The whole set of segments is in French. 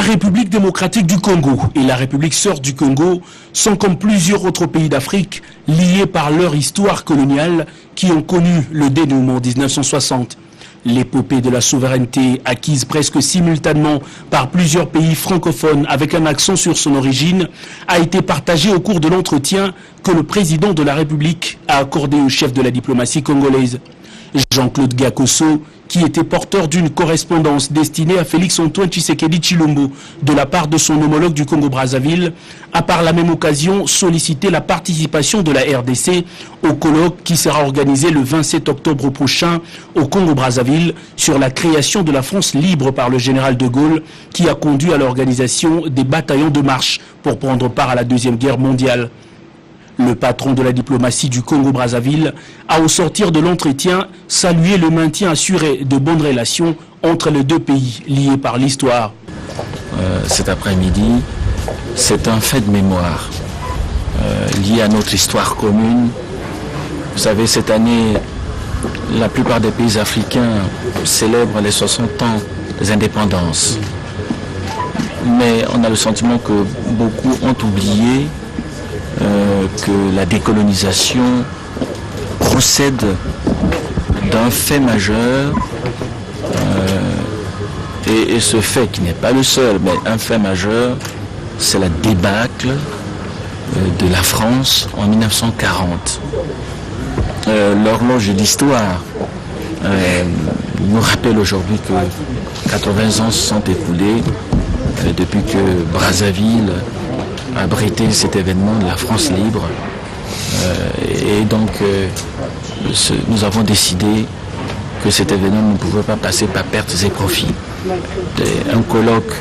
République démocratique du Congo et la République sœur du Congo sont comme plusieurs autres pays d'Afrique liés par leur histoire coloniale qui ont connu le dénouement en 1960. L'épopée de la souveraineté acquise presque simultanément par plusieurs pays francophones avec un accent sur son origine a été partagée au cours de l'entretien que le président de la République a accordé au chef de la diplomatie congolaise. Jean-Claude Gakoso, qui était porteur d'une correspondance destinée à Félix-Antoine Tshisekedi Tshilombo de la part de son homologue du Congo-Brazzaville, a par la même occasion sollicité la participation de la RDC au colloque qui sera organisé le 27 octobre prochain au Congo-Brazzaville sur la création de la France libre par le général de Gaulle, qui a conduit à l'organisation des bataillons de marche pour prendre part à la Deuxième Guerre mondiale. Le patron de la diplomatie du Congo-Brazzaville a, au sortir de l'entretien, salué le maintien assuré de bonnes relations entre les deux pays liés par l'histoire. Cet après-midi, c'est un fait de mémoire lié à notre histoire commune. Vous savez, cette année, la plupart des pays africains célèbrent les 60 ans des indépendances. Mais on a le sentiment que beaucoup ont oublié que la décolonisation procède d'un fait majeur et ce fait qui n'est pas le seul, mais un fait majeur, c'est la débâcle de la France en 1940. L'horloge de l'histoire nous rappelle aujourd'hui que 80 ans se sont écoulés depuis que Brazzaville a abrité cet événement de la France libre. Et donc, nous avons décidé que cet événement ne pouvait pas passer par pertes et profits. Un colloque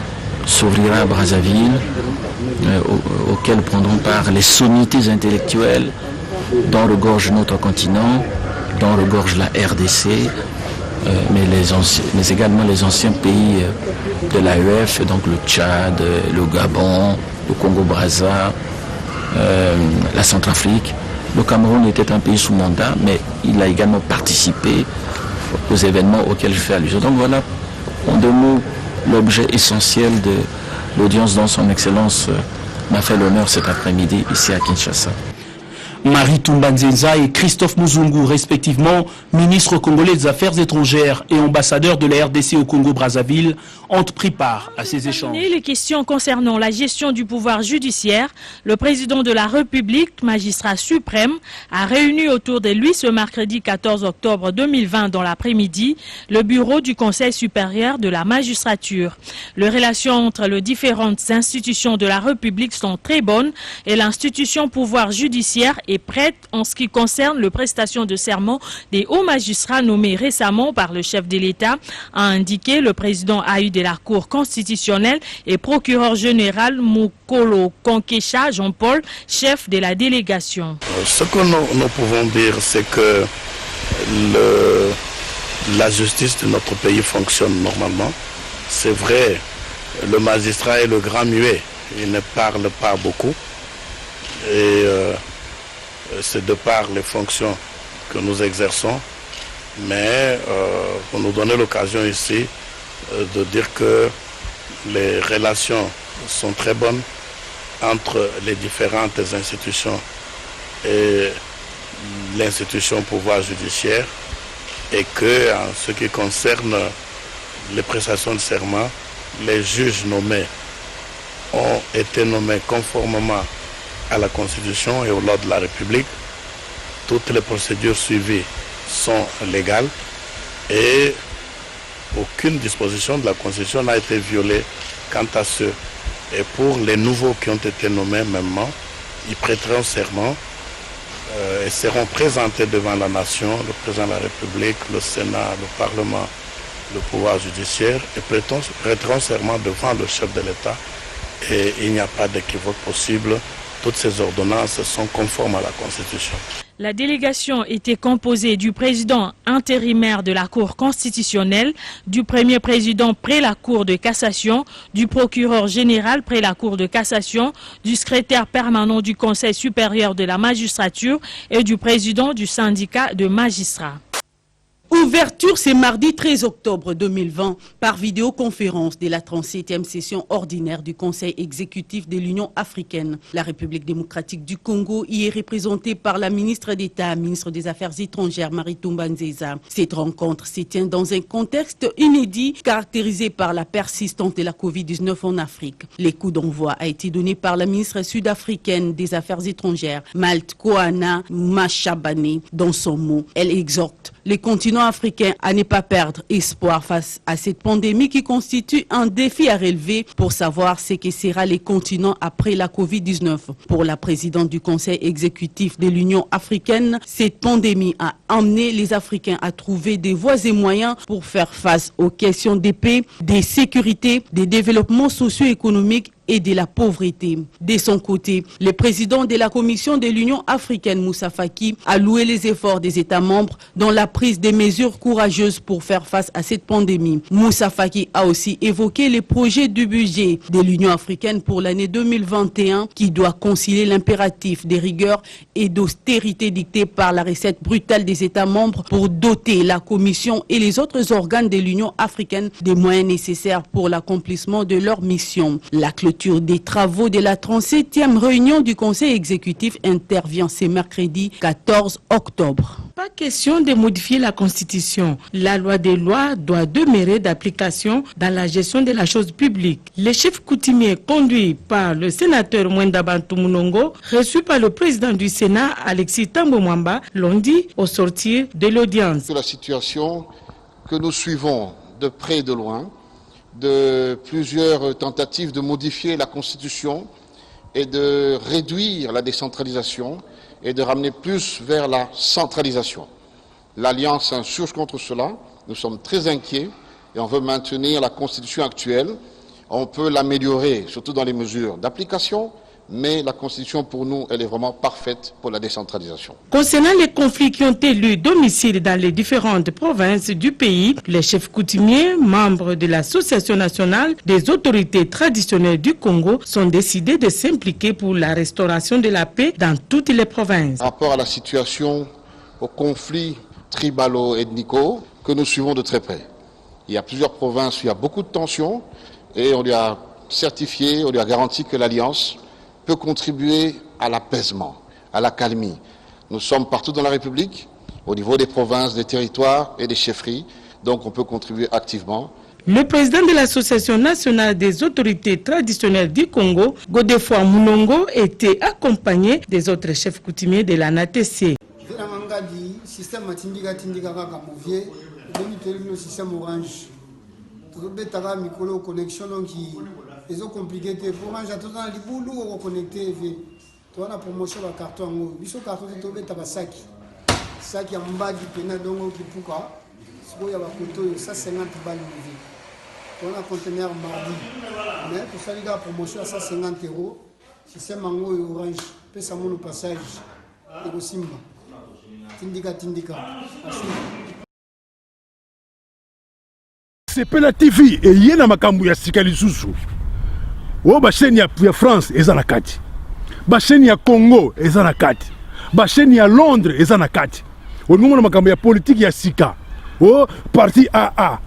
s'ouvrira à Brazzaville, auquel prendront part les sommités intellectuelles dont regorge notre continent, dont regorge la RDC, mais également les anciens pays de l'AEF, donc le Tchad, le Gabon, le Congo-Brazza, la Centrafrique. Le Cameroun était un pays sous mandat, mais il a également participé aux événements auxquels je fais allusion. Donc voilà, en deux mots, l'objet essentiel de l'audience dont son Excellence m'a fait l'honneur cet après-midi ici à Kinshasa. Marie Toumba Nzenza et Christophe Muzungu, respectivement ministres congolais des Affaires étrangères et ambassadeurs de la RDC au Congo-Brazzaville, ont pris part à ces échanges. Les questions concernant la gestion du pouvoir judiciaire, le président de la République, magistrat suprême, a réuni autour de lui ce mercredi 14 octobre 2020 dans l'après-midi le bureau du Conseil supérieur de la magistrature. Les relations entre les différentes institutions de la République sont très bonnes et l'institution pouvoir judiciaire est prête en ce qui concerne la prestation de serment des hauts magistrats nommés récemment par le chef de l'État, a indiqué le président AU de la Cour constitutionnelle et procureur général Mukolo Konkesha Jean-Paul, chef de la délégation. Ce que nous pouvons dire, c'est que la justice de notre pays fonctionne normalement. C'est vrai, le magistrat est le grand muet, il ne parle pas beaucoup. Et c'est de par les fonctions que nous exerçons, mais pour nous donner l'occasion ici de dire que les relations sont très bonnes entre les différentes institutions et l'institution pouvoir judiciaire, et que en ce qui concerne les prestations de serment, les juges nommés ont été nommés conformément à la Constitution et aux lois de la République. Toutes les procédures suivies sont légales et aucune disposition de la Constitution n'a été violée quant à ceux. Et pour les nouveaux qui ont été nommés mêmement, ils prêteront serment et seront présentés devant la nation, le président de la République, le Sénat, le Parlement, le pouvoir judiciaire, et prêteront serment devant le chef de l'État. Et il n'y a pas d'équivoque possible. Toutes ces ordonnances sont conformes à la Constitution. La délégation était composée du président intérimaire de la Cour constitutionnelle, du premier président près la Cour de cassation, du procureur général près la Cour de cassation, du secrétaire permanent du Conseil supérieur de la magistrature et du président du syndicat de magistrats. L'ouverture, c'est mardi 13 octobre 2020 par vidéoconférence de la 37e session ordinaire du Conseil exécutif de l'Union africaine. La République démocratique du Congo y est représentée par la ministre d'État, ministre des Affaires étrangères, Maritumba Nzeza. Cette rencontre se tient dans un contexte inédit caractérisé par la persistance de la Covid-19 en Afrique. Le coup d'envoi a été donné par la ministre sud-africaine des Affaires étrangères, Malte Koana Mashabane. Dans son mot, elle exhorte les continents africains à ne pas perdre espoir face à cette pandémie qui constitue un défi à relever pour savoir ce que sera les continents après la Covid-19. Pour la présidente du Conseil exécutif de l'Union africaine, cette pandémie a amené les Africains à trouver des voies et moyens pour faire face aux questions de paix, de sécurité, de développement socio-économique et de la pauvreté. De son côté, le président de la Commission de l'Union africaine, Moussa Faki, a loué les efforts des États membres dans la prise des mesures courageuses pour faire face à cette pandémie. Moussa Faki a aussi évoqué les projets du budget de l'Union africaine pour l'année 2021 qui doit concilier l'impératif des rigueurs et d'austérité dictée par la recette brutale des États membres pour doter la Commission et les autres organes de l'Union africaine des moyens nécessaires pour l'accomplissement de leur mission. La clôture des travaux de la 37e réunion du Conseil exécutif intervient ce mercredi 14 octobre. Pas question de modifier la Constitution. La loi des lois doit demeurer d'application dans la gestion de la chose publique. Les chefs coutumiers conduits par le sénateur Mwenda Bantu Munongo, reçus par le président du Sénat, Alexis Tambo Mwamba, l'ont dit au sortir de l'audience. La situation que nous suivons de près et de loin, de plusieurs tentatives de modifier la Constitution et de réduire la décentralisation et de ramener plus vers la centralisation. L'Alliance s'insurge contre cela, nous sommes très inquiets et on veut maintenir la Constitution actuelle. On peut l'améliorer, surtout dans les mesures d'application, mais la Constitution pour nous, elle est vraiment parfaite pour la décentralisation. Concernant les conflits qui ont élu domicile dans les différentes provinces du pays, les chefs coutumiers, membres de l'Association nationale des autorités traditionnelles du Congo, sont décidés de s'impliquer pour la restauration de la paix dans toutes les provinces. Par rapport à la situation, aux conflits tribalo-ethnico que nous suivons de très près. Il y a plusieurs provinces où il y a beaucoup de tensions et on lui a certifié, on lui a garanti que l'Alliance peut contribuer à l'apaisement, à l'accalmie. Nous sommes partout dans la République, au niveau des provinces, des territoires et des chefferies, donc on peut contribuer activement. Le président de l'Association nationale des autorités traditionnelles du Congo, Godefroid Munongo, était accompagné des autres chefs coutumiers de l'ANATC. Ils ont compliqué pour manger tout dans les boulots reconnectés. Tu as la promotion de carton. Ils sont carton de tomber tabac sac. En bas du pénal donc qui pourquoi il y a un 150 balles. Tu as un conteneur mardi. Mais pour ça, il y a une promotion à 150 €. Si c'est mango et orange, peut ça mon passage. Et aussi Tindika. C'est Pela TV et yena makambu ya sikali susu. O ba chaîne ya France eza na kati. Ba chaîne ya Congo eza na kati. Ba chaîne ya Londres eza na kati. O ngomona makambu ya politique ya sika. O parti AA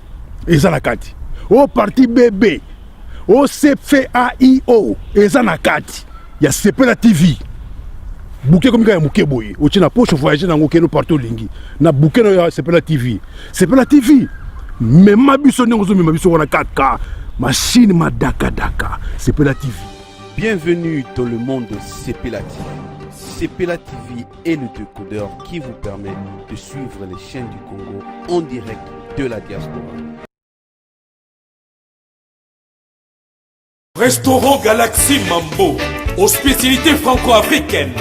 eza na kati. O parti BB. O CFAIO eza na kati. Ya Sepela TV. Bouquet comme ya muke boye. O tina poche voyager na ngokeno partout lingi. Na bouquet ya Sepela TV. Sepela TV. Mais ma biso n'engozo ma biso wana 4K machine ma daka Sepela TV. Bienvenue dans le monde de Sepela TV. Sepela TV est le décodeur qui vous permet de suivre les chaînes du Congo en direct de la diaspora. Restaurant Galaxy Mambo aux spécialités franco-africaines.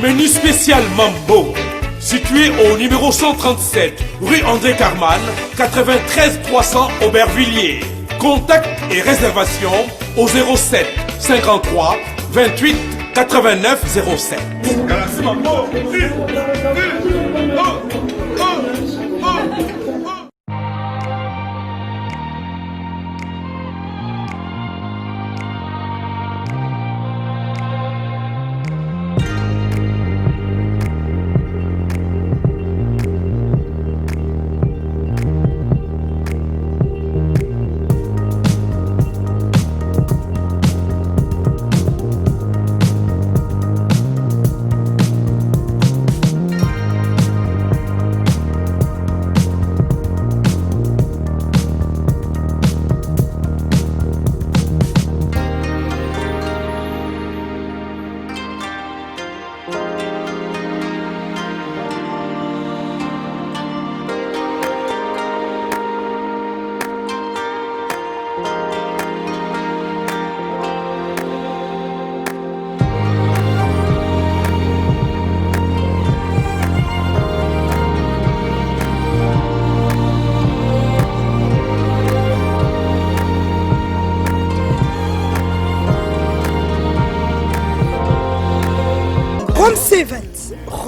Menu spécial Mambo. Situé au numéro 137, rue André Carman, 93 300 Aubervilliers. Contact et réservation au 07 53 28 89 07. Galaxy Mambo.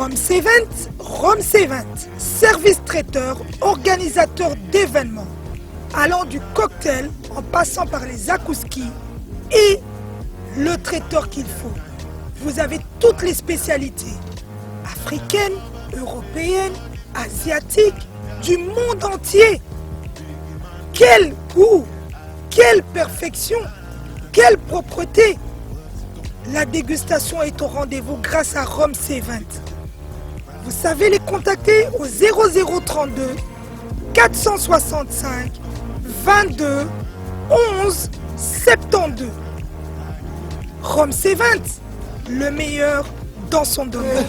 Rome C20, service traiteur, organisateur d'événements, allant du cocktail en passant par les akouski et le traiteur qu'il faut. Vous avez toutes les spécialités, africaines, européennes, asiatiques, du monde entier. Quel goût, quelle perfection, quelle propreté. La dégustation est au rendez-vous grâce à Rome C20. Vous savez les contacter au 0032 465 22 11 72. Rome C20, le meilleur dans son domaine.